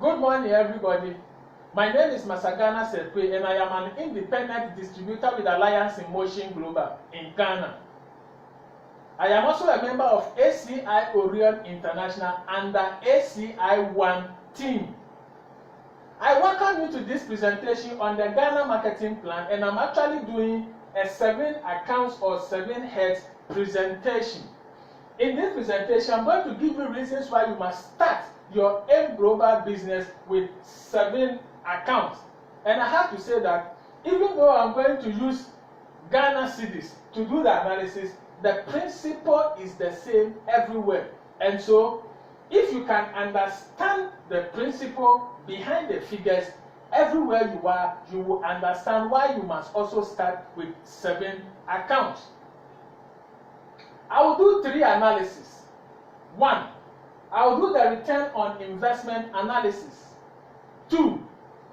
Good morning, everybody. My name is Masagana Sethaimkwei, and I am an independent distributor with Alliance in Motion Global in Ghana. I am also a member of ACI Orion International under ACI 1 team. I welcome you to this presentation on the Ghana marketing plan, and I'm actually doing a 7 accounts or 7 heads presentation. In this presentation, I'm going to give you reasons why you must start your AIM Global business with 7 accounts. And I have to say that even though I'm going to use Ghana cedis to do the analysis, the principle is the same everywhere. And so, if you can understand the principle behind the figures everywhere you are, you will understand why you must also start with 7 accounts. I will do 3 analyses. 1, I will do the return on investment analysis. 2,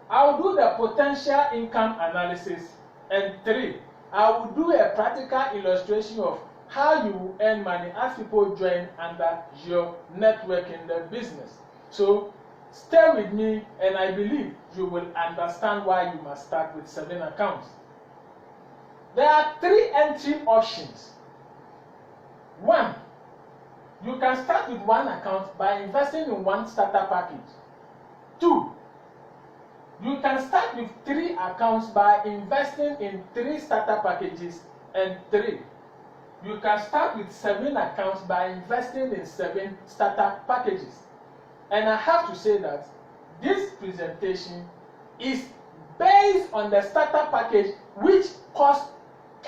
I will do the potential income analysis. And 3, I will do a practical illustration of how you will earn money as people join under your network in the business. So stay with me, and I believe you will understand why you must start with 7 accounts. There are 3 entry options. 1, you can start with 1 account by investing in 1 starter package. 2, you can start with 3 accounts by investing in 3 starter packages. And 3, you can start with 7 accounts by investing in 7 starter packages. And I have to say that this presentation is based on the starter package, which costs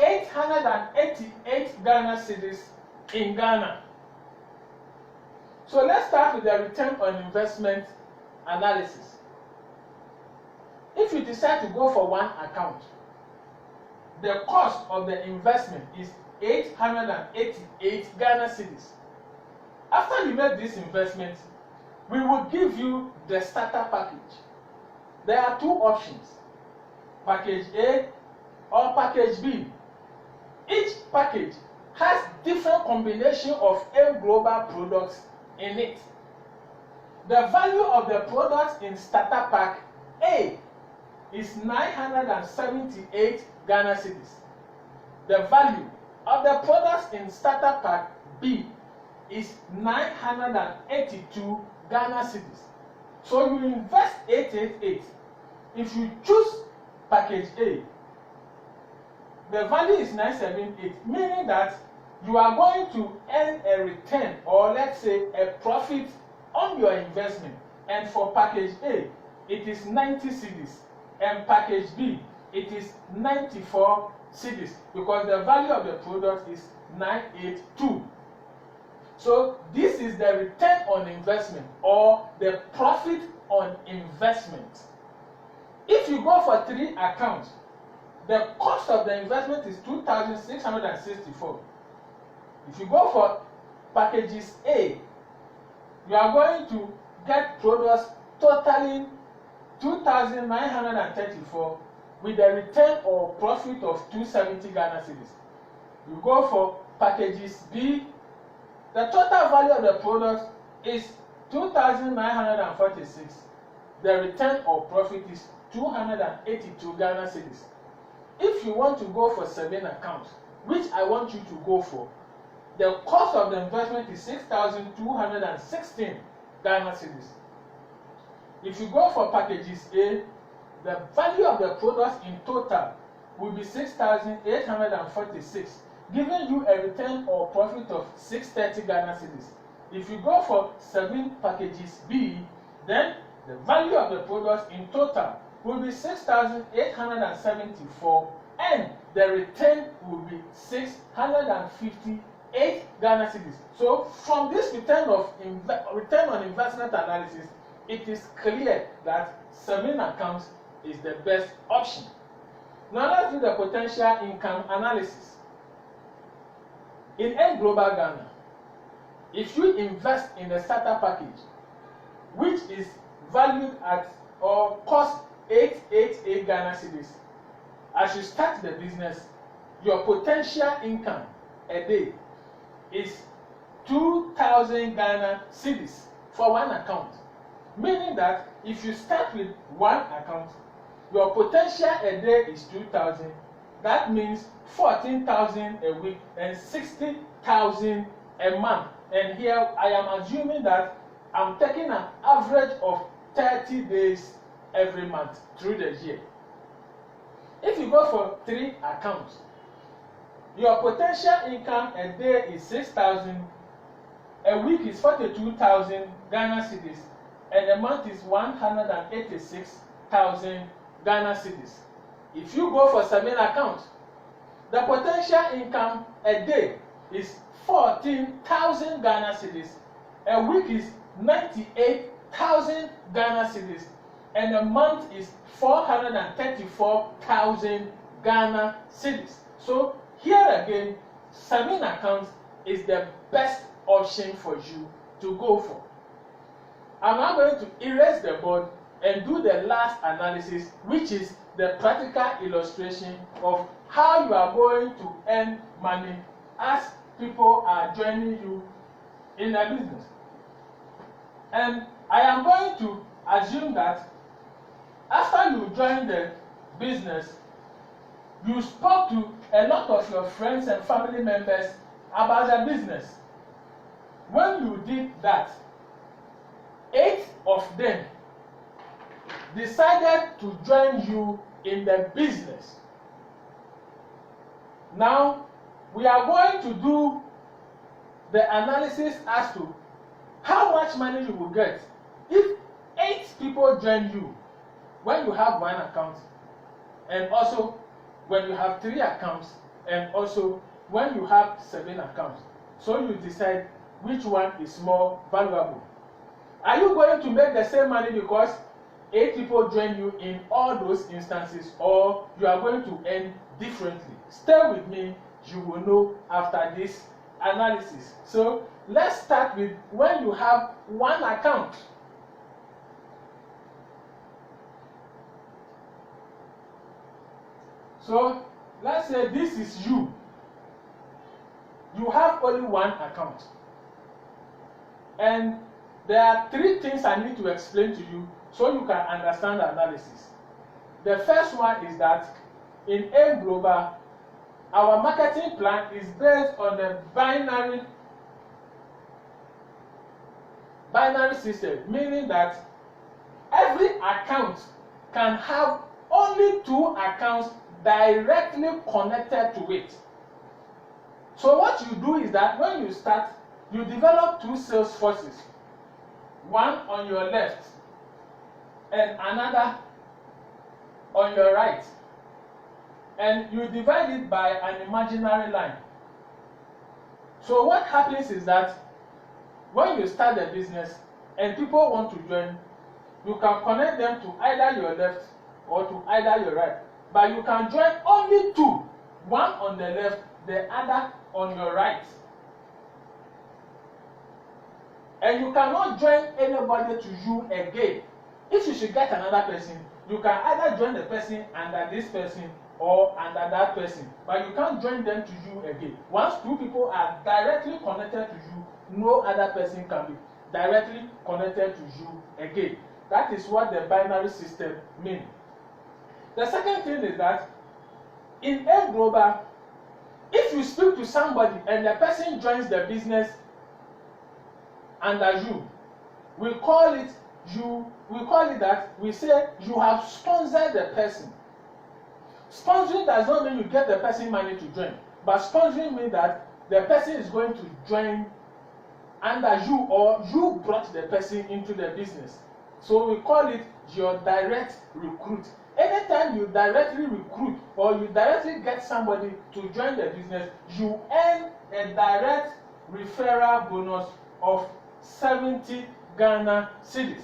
888 Ghana cedis in Ghana. So let's start with the return on investment analysis. If you decide to go for 1 account, the cost of the investment is 888 Ghana cedis. After you make this investment, we will give you the starter package. There are 2 options, package A or package B. Each package has different combination of AIM Global products in it. The value of the products in starter pack A is 978 Ghana cedis. The value of the products in starter pack B is 982 Ghana cedis. So you invest 888. If you choose package A, the value is 978, meaning that you are going to earn a return, or let's say a profit on your investment. And for package A, it is 90 cedis, and package B, it is 94 cedis, because the value of the product is 982. So this is the return on investment, or the profit on investment. If you go for 3 accounts, the cost of the investment is 2,664. If you go for packages A, you are going to get products totaling 2,934 with a return or profit of 270 Ghana cedis. You go for packages B, the total value of the product is 2,946. The return or profit is 282 Ghana cedis. If you want to go for 7 accounts, which I want you to go for, the cost of the investment is 6,216 Ghana cedis. If you go for packages A, the value of the products in total will be 6,846, giving you a return or profit of 630 Ghana cedis. If you go for 7 packages B, then the value of the products in total will be 6,874, and the return will be 658 Ghana cedis. So from this return on investment analysis, it is clear that 7 accounts is the best option. Now let's do the potential income analysis. In AIM Global Ghana, if you invest in the starter package, which is valued at or cost 888 Ghana cedis, as you start the business, your potential income a day is 2,000 Ghana cedis for 1 account. meaning that if you start with one account, your potential a day is 2,000. That means 14,000 a week and 60,000 a month. And here I am assuming that I'm taking an average of 30 days every month through the year. If you go for 3 accounts, your potential income a day is 6,000, a week is 42,000 Ghana cedis, and a month is 186,000 Ghana cedis. If you go for 7 accounts, the potential income a day is 14,000 Ghana cedis, a week is 98,000 Ghana cedis, and a month is 434,000 Ghana cedis. So here again, 7 accounts is the best option for you to go for. I'm now going to erase the board and do the last analysis, which is the practical illustration of how you are going to earn money as people are joining you in a business. And I am going to assume that after you join the business, you spoke to a lot of your friends and family members about the business. When you did that, 8 of them decided to join you in the business. Now, we are going to do the analysis as to how much money you will get if 8 people join you when you have 1 account, and also when you have 3 accounts, and also when you have 7 accounts. So you decide which one is more valuable. Are you going to make the same money because 8 people join you in all those instances, or you are going to earn differently? Stay with me, you will know after this analysis. So let's start with when you have 1 account. So let's say this is you. You have only 1 account. And there are 3 things I need to explain to you so you can understand the analysis. The first one is that in AIM Global, our marketing plan is based on the binary system, meaning that every account can have only 2 accounts directly connected to it. So what you do is that when you start, you develop 2 sales forces, one on your left and another on your right, and you divide it by an imaginary line. So what happens is that when you start the business and people want to join, you can connect them to either your left or to either your right, but you can join only 2, one on the left, the other on your right. And you cannot join anybody to you again. If you should get another person, you can either join the person under this person or under that person, but you can't join them to you again. Once 2 people are directly connected to you, no other person can be directly connected to you again. That is what the binary system means. The second thing is that in AIM Global, if you speak to somebody and the person joins the business under you, we say you have sponsored the person. Sponsoring does not mean you get the person money to join, but sponsoring means that the person is going to join under you, or you brought the person into the business. So we call it your direct recruit. Anytime you directly recruit or you directly get somebody to join the business, you earn a direct referral bonus of 70 Ghana cedis.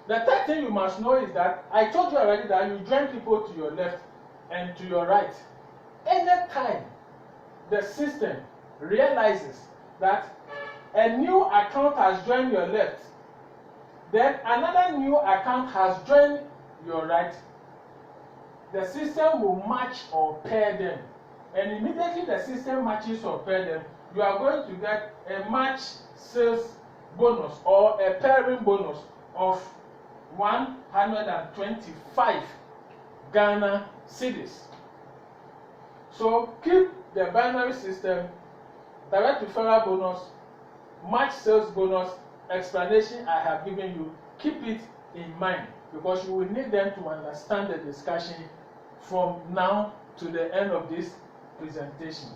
The third thing you must know is that I told you already that you join people to your left and to your right. Anytime the system realizes that a new account has joined your left, then another new account has joined your right, the system will match or pair them. And immediately the system matches or pair them, you are going to get a match sales bonus or a pairing bonus of 125 Ghana cedis. So keep the binary system, direct referral bonus, match sales bonus explanation I have given you. Keep it in mind because you will need them to understand the discussion from now to the end of this presentation.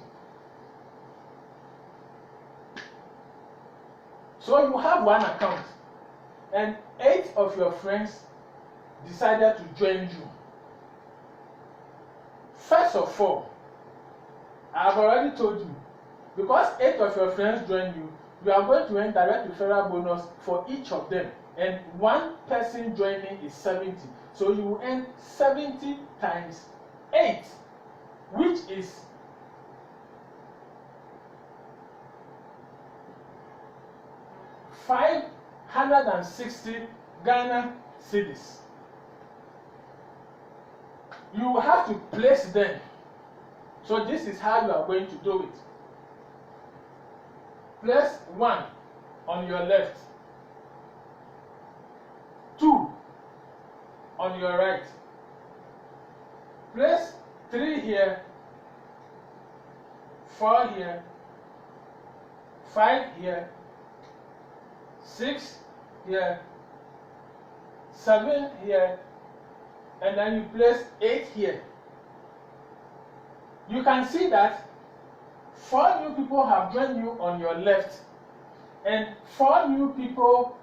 So you have one account and 8 of your friends decided to join you. First of all, I have already told you, because 8 of your friends join you, you are going to earn direct referral bonus for each of them. And one person joining is 70. So you will earn 70 times 8, which is 560 Ghana cedis. You will have to place them. So this is how you are going to do it. Place 1 on your left, 2 on your right. Place 3 here, 4 here, 5 here, 6 here, 7 here, and then you place 8 here. You can see that 4 new people have joined you on your left, and 4 new people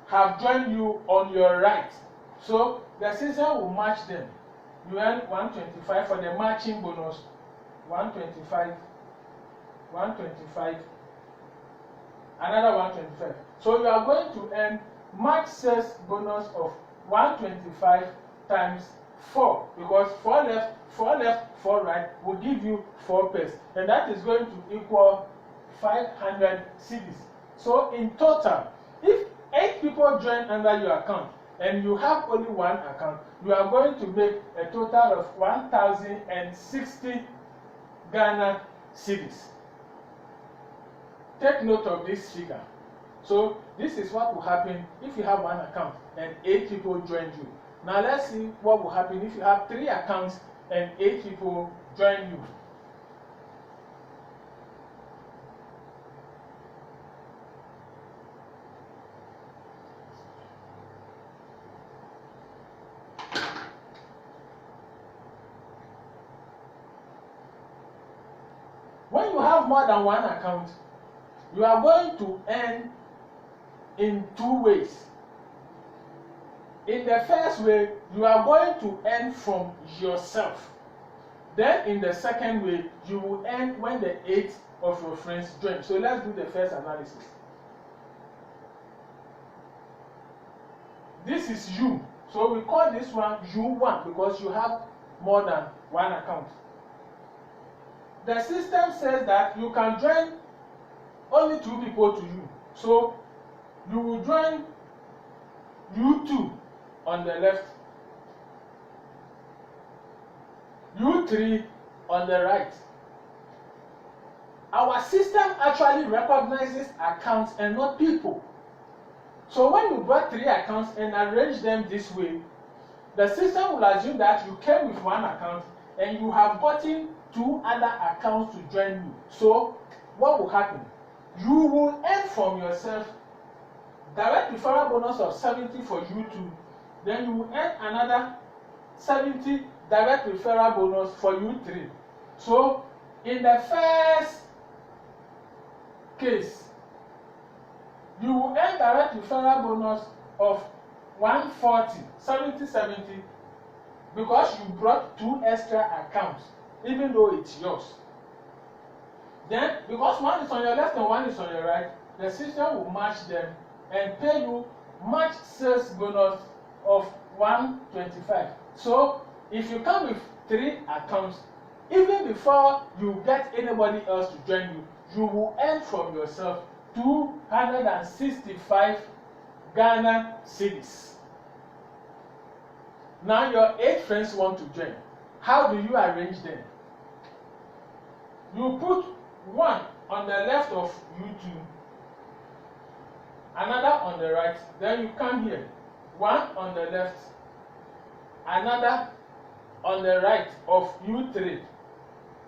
have joined you on your right. So the system will match them. You earn 125 for the matching bonus, 125, 125, another 125. So you are going to earn match sales bonus of 125 times 4, because 4 left, 4 right will give you 4 pairs, and that is going to equal 500 cedis. So in total, if 8 people join under your account and you have only one account, you are going to make a total of 1,060 Ghana cedis. Take note of this figure. So this is what will happen if you have one account and 8 people join you. Now let's see what will happen if you have 3 accounts and 8 people join you. When you have more than one account, you are going to earn in 2 ways. In the first way, you are going to earn from yourself. Then in the second way, you will earn when the 8 of your friends join. So let's do the first analysis. This is you. So we call this one U1 because you have more than one account. The system says that you can join only 2 people to you. So you will join U2 on the left, U3 on the right. Our system actually recognizes accounts and not people. So when you brought 3 accounts and arrange them this way, the system will assume that you came with one account and you have gotten 2 other accounts to join you. So what will happen? You will earn from yourself direct referral bonus of 70 for U2. Then you will earn another 70 direct referral bonus for U3. So in the first case, you will earn direct referral bonus of 140, 70, because you brought 2 extra accounts, even though it's yours. Then, because one is on your left and one is on your right, the system will match them and pay you match sales bonus of 125. So, if you come with 3 accounts, even before you get anybody else to join you, you will earn from yourself 265 Ghana cedis. Now your 8 friends want to join. How do you arrange them? You put 1 on the left of U2, another on the right, then you come here, one on the left, another on the right of U3.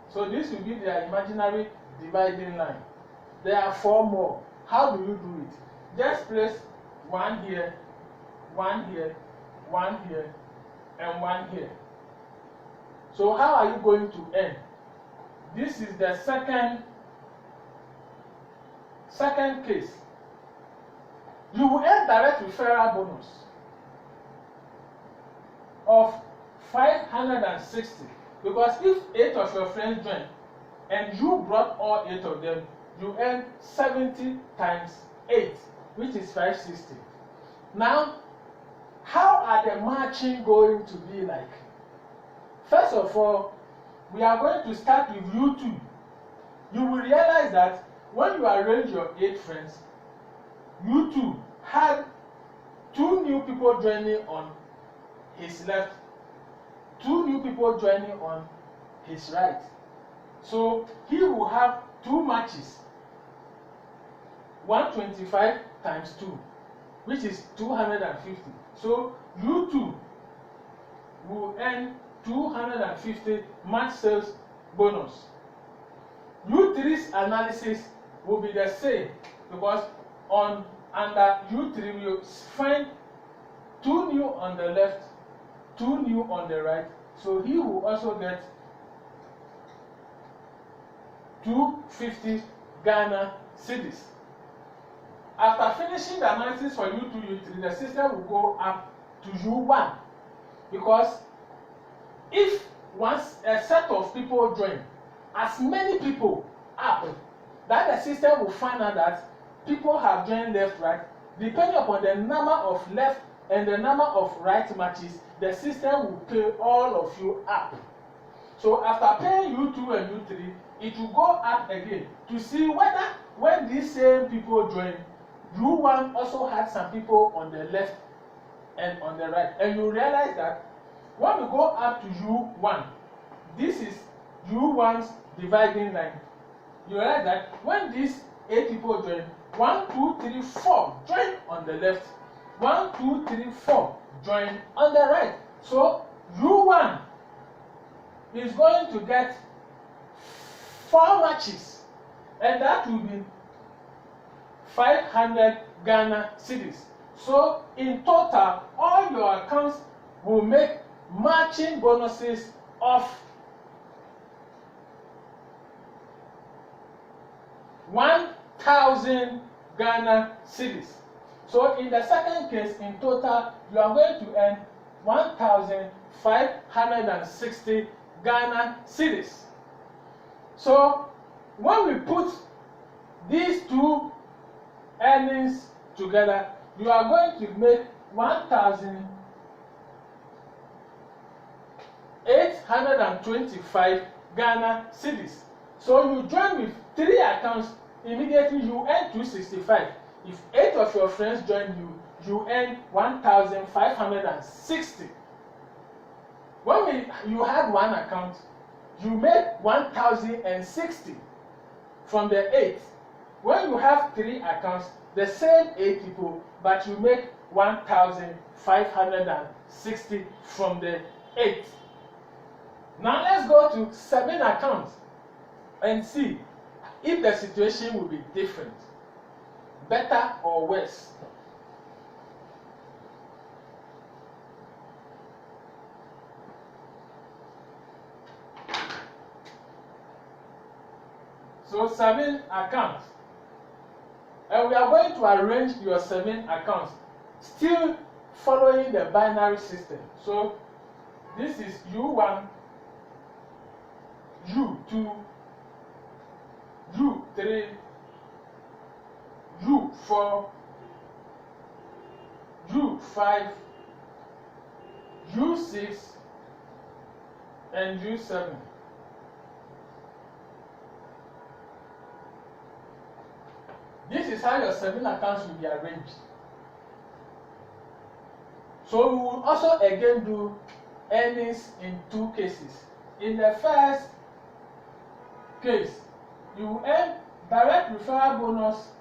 So this will be their imaginary dividing line. There are 4 more. How do you do it? Just place one here, one here, one here, and one here. So how are you going to end? This is the second case. You will earn direct referral bonus of 560, because if 8 of your friends join and you brought all 8 of them, you earn 70 times 8, which is 560. Now, how are the matching going to be like? First of all, we are going to start with U2. You will realize that when you arrange your 8 friends, U2 had 2 new people joining on his left, 2 new people joining on his right. So he will have 2 matches, 125 times 2, which is 250. So U2 will earn 250 match sales bonus. U3's analysis will be the same, because under U3 we find 2 new on the left, 2 new on the right. So he will also get 250 Ghana cedis. After finishing the analysis for U2, U3, the system will go up to U1, because if once a set of people join, as many people up, that the system will find out that people have joined left, right, depending upon the number of left and the number of right matches, the system will pay all of you up. So after paying U2 and U3, it will go up again to see whether when these same people join, U1 also had some people on the left and on the right. And you realize that when we go up to U1, this is U1's dividing line. You realize that when these 8 people join, 1, 2, 3, 4 join on the left, 1, 2, 3, 4 join on the right. So U1 is going to get 4 matches, and that will be 500 Ghana cedis. So in total, all your accounts will make matching bonuses of 1,000 Ghana cedis. So in the second case, in total, you are going to earn 1,560 Ghana cedis. So when we put these 2 earnings together, you are going to make 1,825 Ghana cedis. So you join with 3 accounts, immediately you earn 265. If 8 of your friends join you, you earn 1,560. When you have 1 account, you make 1,060 from the 8. When you have 3 accounts, the same 8 people, but you make 1,560 from the 8. Now let's go to 7 accounts and see if the situation will be different, better or worse. So 7 accounts. And we are going to arrange your 7 accounts, still following the binary system. So this is U1, U2, U3, U4, U5, U6, and U7. This is how your 7 accounts will be arranged. So we will also again do earnings in 2 cases. In the first case, you will earn direct referral bonus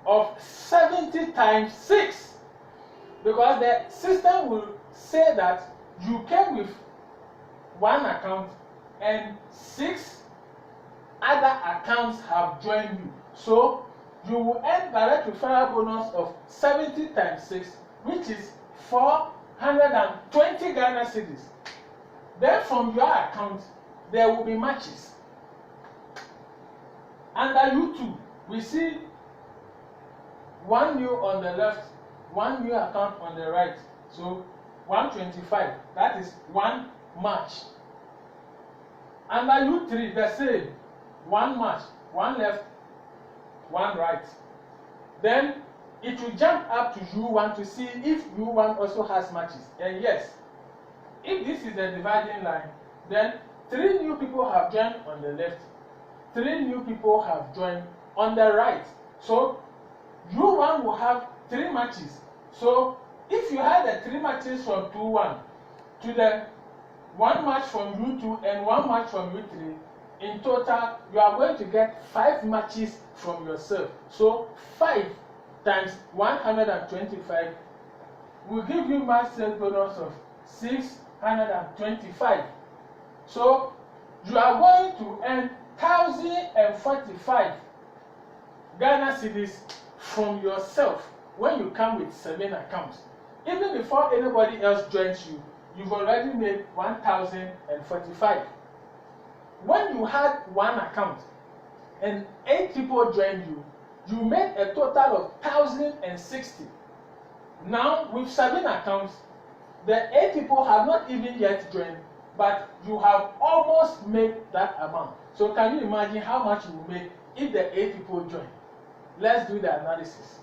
of 70 times 6, because the system will say that you came with one account and 6 other accounts have joined you. So you will earn direct referral bonus of 70 times 6, which is 420 Ghana cedis. Then from your account, there will be matches. Under YouTube, we see one new on the left, one new account on the right. So 125, that is one match. Under U3, the same, one match, one left, one right. Then it will jump up to U1 to see if U1 also has matches. And yes, if this is the dividing line, then 3 new people have joined on the left, 3 new people have joined on the right. So U1 will have 3 matches. So if you had the 3 matches from 2-1 to the 1 match from U2 and 1 match from U3, in total you are going to get 5 matches from yourself. So 5 times 125 will give you match sales bonus of 625. So you are going to earn 1,045 Ghana cedis from yourself when you come with 7 accounts. Even before anybody else joins you, you've already made 1,045. When you had 1 account and 8 people joined you, you made a total of 1,060. Now with 7 accounts, the 8 people have not even yet joined, but you have almost made that amount. So can you imagine how much you will make if the 8 people join? Let's do the analysis.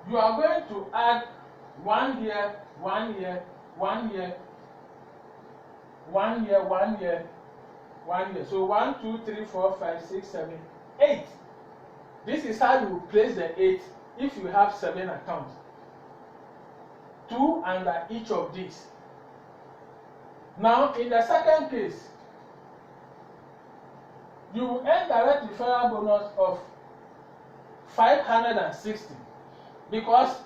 You are going to add 1 year, 1 year, 1 year, 1 year, 1 year, 1 year. So 1, 2, 3, 4, 5, 6, 7, 8. This is how you will place the 8 if you have 7 accounts. 2 under each of these. Now in the second case, you will earn direct referral bonus of 560, because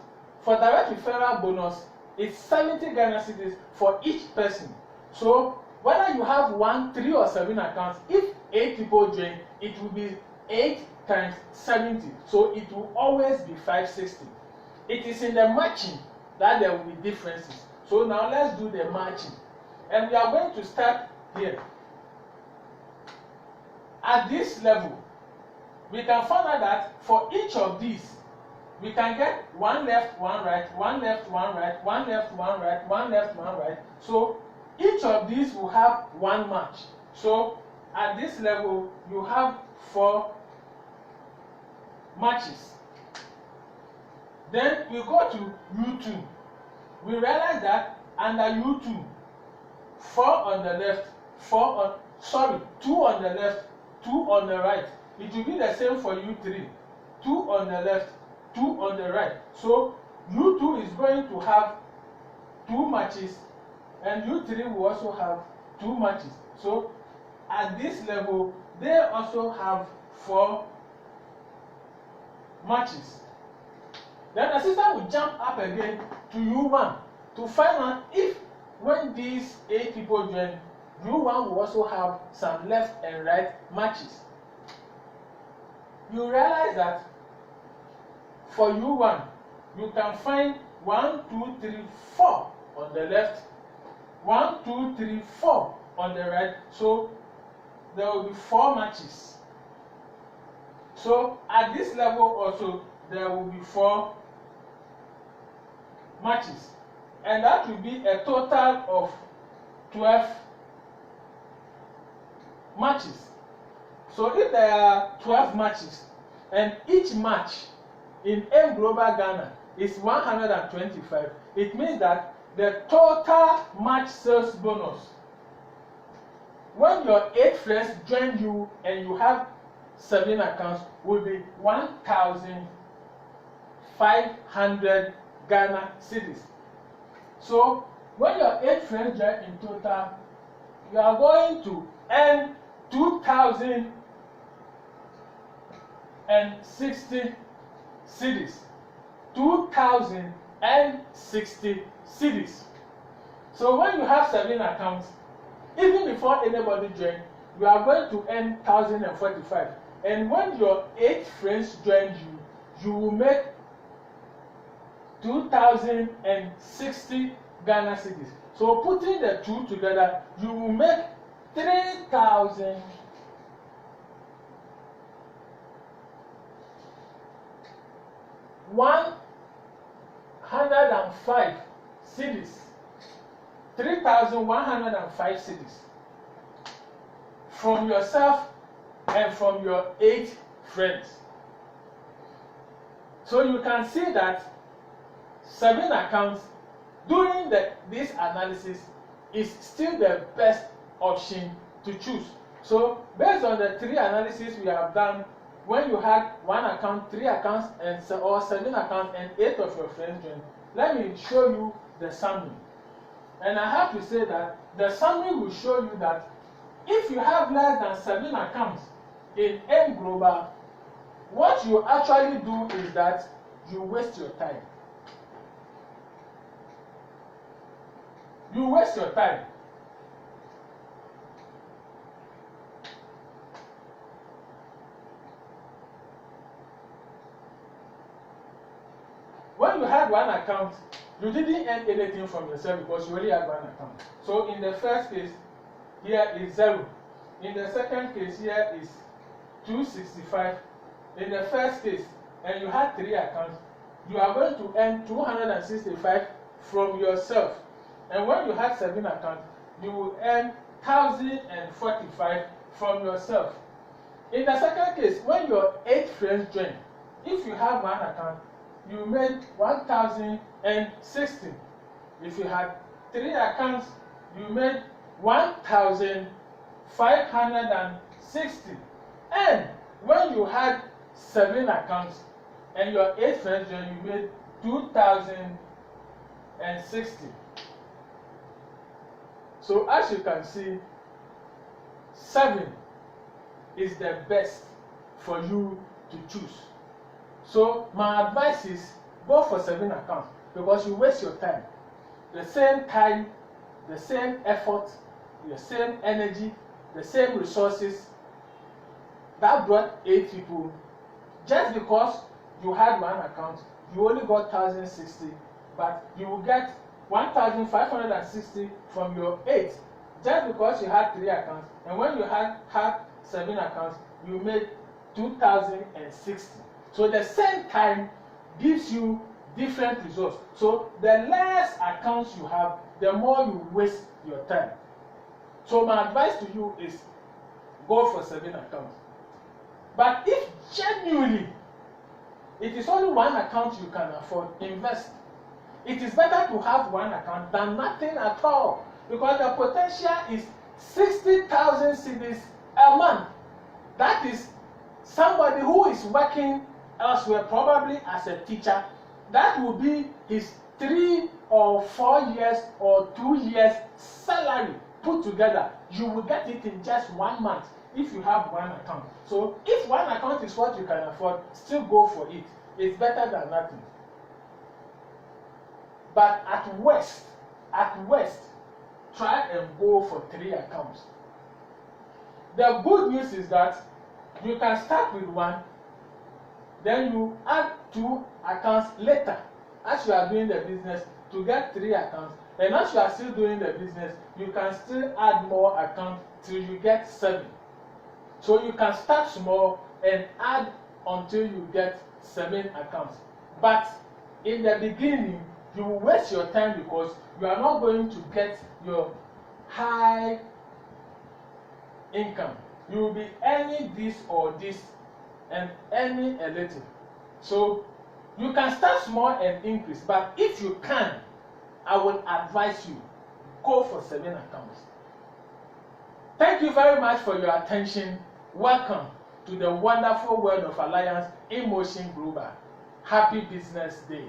for direct referral bonus, it's 70 Ghana cedis for each person. So whether you have 1, 3 or 7 accounts, if 8 people join, it will be 8 times 70. So it will always be 560. It is in the matching that there will be differences. So now let's do the matching. And we are going to start here. At this level, we can find out that for each of these, we can get 1 left, 1 right, 1 left, 1 right, 1 left, 1 right, 1 left, 1 right. So each of these will have 1 match. So at this level, you have 4 matches. Then we go to U2. We realize that under U2, 4 on the left, 2 on the left, 2 on the right. It will be the same for U3. 2 on the left, 2 on the right. So U2 is going to have 2 matches, and U3 will also have 2 matches. So at this level, they also have 4 matches. Then the system will jump up again to U1 to find out if when these 8 people join, U1 will also have some left and right matches. You realize that for U1, you can find 1, 2, 3, 4 on the left, 1, 2, 3, 4 on the right. So there will be 4 matches. So at this level also, there will be 4 matches. And that will be a total of 12 matches. So if there are 12 matches, and each match in M Global Ghana is 125, it means that the total match sales bonus, when your 8 friends join you and you have 7 accounts, will be 1,500 Ghana cedis. So when your 8 friends join in total, you are going to earn 2,000 cedis. 2,060 cedis. So when you have 7 accounts, even before anybody join, you are going to earn 1,045. And when your 8 friends join you, you will make 2,060 Ghana cedis. So putting the two together, you will make 3,105 cedis. 3,105 cedis from yourself and from your 8 friends. So you can see that 7 accounts during this analysis is still the best option to choose. So based on the 3 analyses we have done, when you had 1 account, 3 accounts, or 7 accounts, and 8 of your friends join, let me show you the summary. And I have to say that the summary will show you that if you have less than 7 accounts in M Global, what you actually do is that you waste your time. You waste your time. When you had 1 account, you didn't earn anything from yourself because you only had 1 account. So in the first case, here is 0. In the second case, here is 265. In the first case, and you had 3 accounts, you are going to earn 265 from yourself. And when you had 7 accounts, you will earn 1,045 from yourself. In the second case, when your 8 friends join, if you have 1 account, you made 1,060. If you had 3 accounts, you made 1,560. And when you had 7 accounts and your 8 friends join, you made 2,060. So as you can see, 7 is the best for you to choose. So my advice is go for 7 accounts because you waste your time. The same time, the same effort, the same energy, the same resources that brought 8 people. Just because you had 1 account, you only got 1,060, but you will get 1,560 from your 8 just because you had 3 accounts. And when you had 7 accounts, you made 2,060. So the same time gives you different results. So the less accounts you have, the more you waste your time. So my advice to you is go for 7 accounts. But if genuinely it is only 1 account you can afford, invest. It is better to have 1 account than nothing at all, because the potential is 60,000 cedis a month. That is somebody who is working elsewhere, probably as a teacher. That will be his 3 or 4 years or 2 years salary put together. You will get it in just 1 month if you have 1 account. So if 1 account is what you can afford, still go for it. It's better than nothing. But at worst, try and go for 3 accounts. The good news is that you can start with 1, then you add 2 accounts later as you are doing the business to get 3 accounts. And as you are still doing the business, you can still add more accounts till you get 7. So you can start small and add until you get 7 accounts. But in the beginning, you will waste your time because you are not going to get your high income. You will be earning this or this and earning a little. So you can start small and increase, but if you can, I will advise you, go for 7 accounts. Thank you very much for your attention. Welcome to the wonderful world of Alliance in Motion Global. Happy Business Day.